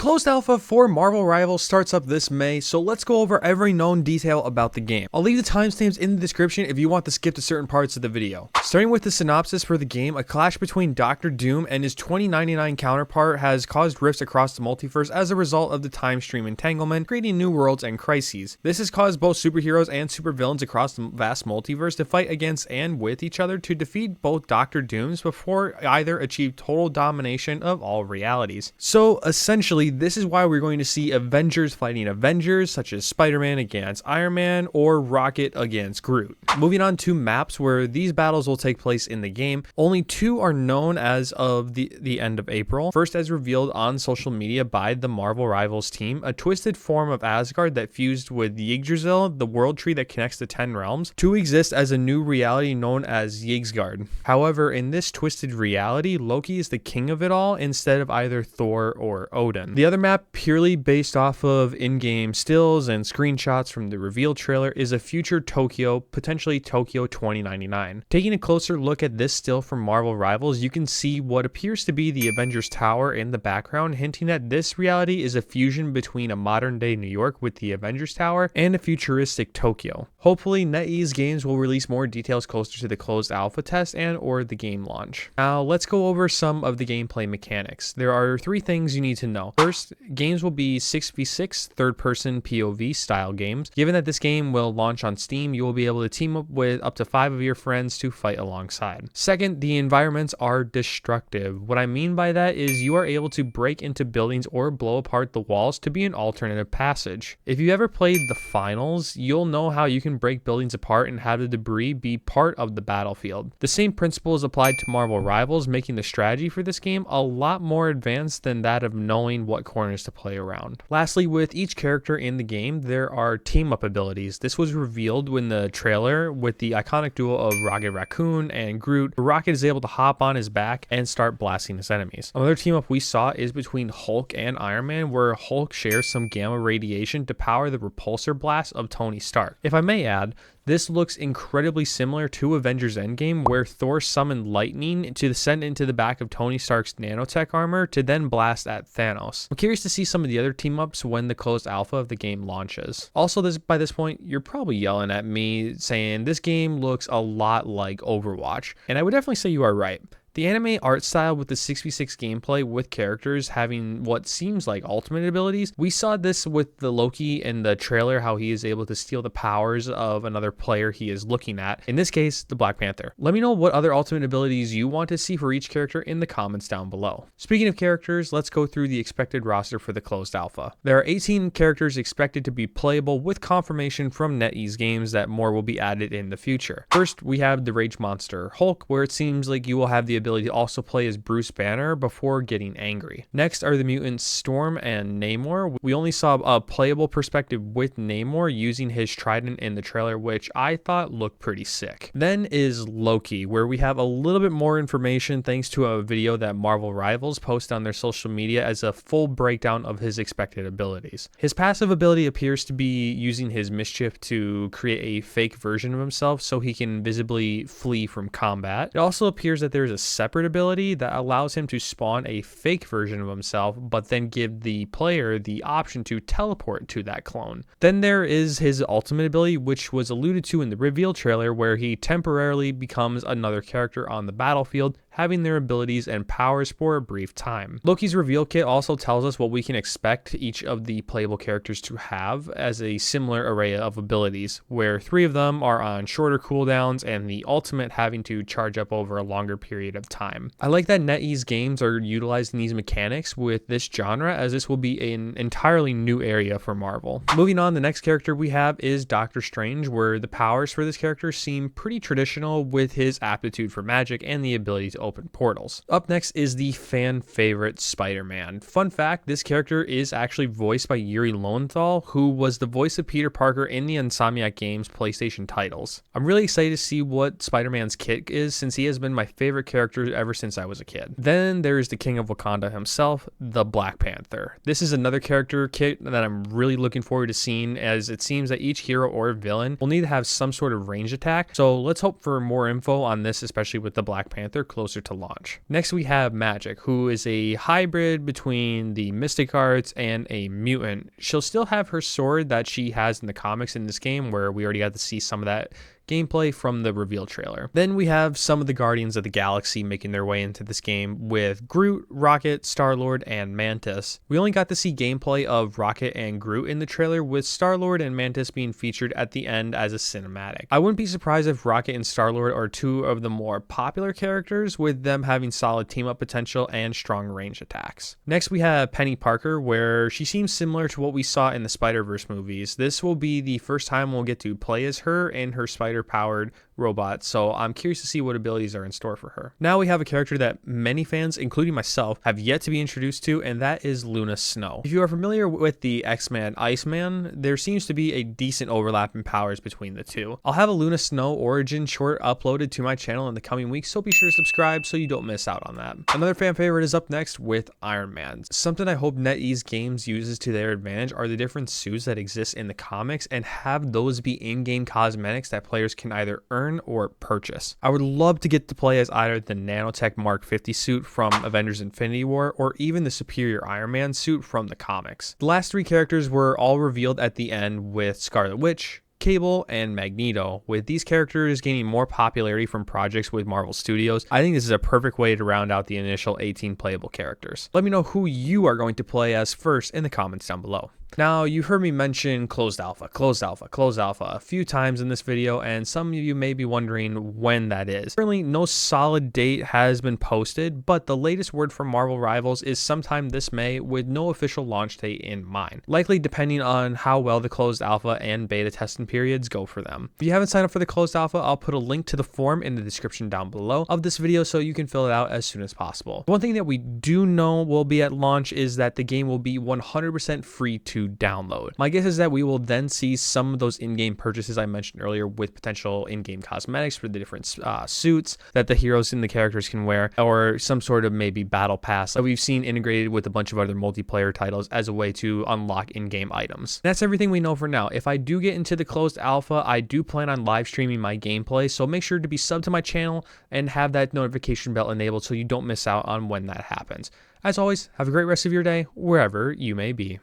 closed alpha for Marvel Rivals starts up this May, so let's go over every known detail about the game. I'll leave the timestamps in the description if you want to skip to certain parts of the video. Starting with the synopsis for the game, a clash between Doctor Doom and his 2099 counterpart has caused rifts across the multiverse as a result of the time stream entanglement, creating new worlds and crises. This has caused both superheroes and supervillains across the vast multiverse to fight against and with each other to defeat both Doctor Dooms before either achieve total domination of all realities. So essentially, this is why we're going to see Avengers fighting Avengers, such as Spider-Man against Iron Man or Rocket against Groot. Moving on to maps where these battles will take place in the game, only 2 are known as of the end of April. First, as revealed on social media by the Marvel Rivals team, a twisted form of Asgard that fused with Yggdrasil, the world tree that connects the 10 realms, to exist as a new reality known as Yggdrasil. However, in this twisted reality, Loki is the king of it all instead of either Thor or Odin. The other map, purely based off of in-game stills and screenshots from the reveal trailer, is a future Tokyo, potentially Tokyo 2099. Taking a closer look at this still from Marvel Rivals, you can see what appears to be the Avengers Tower in the background, hinting that this reality is a fusion between a modern-day New York with the Avengers Tower and a futuristic Tokyo. Hopefully, NetEase Games will release more details closer to the closed alpha test and or the game launch. Now, let's go over some of the gameplay mechanics. There are 3 things you need to know. First, games will be 6v6 third-person POV style games. Given that this game will launch on Steam, you will be able to team up with up to 5 of your friends to fight alongside. Second, the environments are destructive. What I mean by that is you are able to break into buildings or blow apart the walls to be an alternative passage. If you ever played the finals, you'll know how you can break buildings apart and have the debris be part of the battlefield. The same principle is applied to Marvel Rivals, making the strategy for this game a lot more advanced than that of knowing what corners to play around. Lastly, with each character in the game, there are team-up abilities. This was revealed in the trailer with the iconic duo of Rocket Raccoon and Groot. Rocket is able to hop on his back and start blasting his enemies. Another team-up we saw is between Hulk and Iron Man, where Hulk shares some gamma radiation to power the repulsor blast of Tony Stark. If I may add, this looks incredibly similar to Avengers Endgame, where Thor summoned lightning to send into the back of Tony Stark's nanotech armor to then blast at Thanos. I'm curious to see some of the other team-ups when the closed alpha of the game launches. Also, by this point, you're probably yelling at me saying this game looks a lot like Overwatch, and I would definitely say you are right. The anime art style with the 6v6 gameplay with characters having what seems like ultimate abilities. We saw this with the Loki in the trailer, how he is able to steal the powers of another player he is looking at. In this case, the Black Panther. Let me know what other ultimate abilities you want to see for each character in the comments down below. Speaking of characters, let's go through the expected roster for the closed alpha. There are 18 characters expected to be playable with confirmation from NetEase Games that more will be added in the future. First, we have the Rage Monster Hulk, where it seems like you will have the ability to also play as Bruce Banner before getting angry. Next are the mutants Storm and Namor. We only saw a playable perspective with Namor using his trident in the trailer, which I thought looked pretty sick. Then is Loki, where we have a little bit more information thanks to a video that Marvel Rivals posted on their social media as a full breakdown of his expected abilities. His passive ability appears to be using his mischief to create a fake version of himself so he can visibly flee from combat. It also appears that there's a separate ability that allows him to spawn a fake version of himself, but then give the player the option to teleport to that clone. Then there is his ultimate ability, which was alluded to in the reveal trailer, where he temporarily becomes another character on the battlefield, having their abilities and powers for a brief time. Loki's reveal kit also tells us what we can expect each of the playable characters to have as a similar array of abilities, where 3 of them are on shorter cooldowns and the ultimate having to charge up over a longer period of time. I like that NetEase Games are utilizing these mechanics with this genre, as this will be an entirely new area for Marvel. Moving on, the next character we have is Doctor Strange, where the powers for this character seem pretty traditional with his aptitude for magic and the ability to open portals. Up next is the fan favorite Spider-Man. Fun fact, this character is actually voiced by Yuri Lowenthal, who was the voice of Peter Parker in the Insomniac Games PlayStation titles. I'm really excited to see what Spider-Man's kit is, since he has been my favorite character ever since I was a kid. Then there's the King of Wakanda himself, the Black Panther. This is another character kit that I'm really looking forward to seeing, as it seems that each hero or villain will need to have some sort of range attack. So let's hope for more info on this, especially with the Black Panther close closer to launch. Next, we have Magic, who is a hybrid between the Mystic Arts and a mutant. She'll still have her sword that she has in the comics in this game, where we already got to see some of that gameplay from the reveal trailer. Then we have some of the Guardians of the Galaxy making their way into this game with Groot, Rocket, Star-Lord, and Mantis. We only got to see gameplay of Rocket and Groot in the trailer, with Star-Lord and Mantis being featured at the end as a cinematic. I wouldn't be surprised if Rocket and Star-Lord are two of the more popular characters, with them having solid team-up potential and strong range attacks. Next, we have Penny Parker, where she seems similar to what we saw in the Spider-Verse movies. This will be the first time we'll get to play as her and her spider-powered robot, so I'm curious to see what abilities are in store for her. Now we have a character that many fans, including myself, have yet to be introduced to, and that is Luna Snow. If you are familiar with the X-Men Iceman, there seems to be a decent overlap in powers between the two. I'll have a Luna Snow origin short uploaded to my channel in the coming weeks, so be sure to subscribe so you don't miss out on that. Another fan favorite is up next with Iron Man. Something I hope NetEase Games uses to their advantage are the different suits that exist in the comics, and have those be in-game cosmetics that players can either earn or purchase. I would love to get to play as either the Nanotech Mark 50 suit from Avengers Infinity War, or even the Superior Iron Man suit from the comics. The last three characters were all revealed at the end, with Scarlet Witch, Cable, and Magneto. With these characters gaining more popularity from projects with Marvel Studios, I think this is a perfect way to round out the initial 18 playable characters. Let me know who you are going to play as first in the comments down below. Now, you heard me mention closed alpha a few times in this video, and some of you may be wondering when that is. Currently, no solid date has been posted, but the latest word from Marvel Rivals is sometime this May, with no official launch date in mind, likely depending on how well the closed alpha and beta testing periods go for them. If you haven't signed up for the closed alpha, I'll put a link to the form in the description down below of this video so you can fill it out as soon as possible. One thing that we do know will be at launch is that the game will be 100% free to download. My guess is that we will then see some of those in-game purchases I mentioned earlier, with potential in-game cosmetics for the different suits that the heroes and the characters can wear, or some sort of maybe battle pass that we've seen integrated with a bunch of other multiplayer titles as a way to unlock in-game items. That's everything we know for now. If I do get into the closed alpha, I do plan on live streaming my gameplay, so make sure to be subbed to my channel and have that notification bell enabled so you don't miss out on when that happens. As always, have a great rest of your day wherever you may be.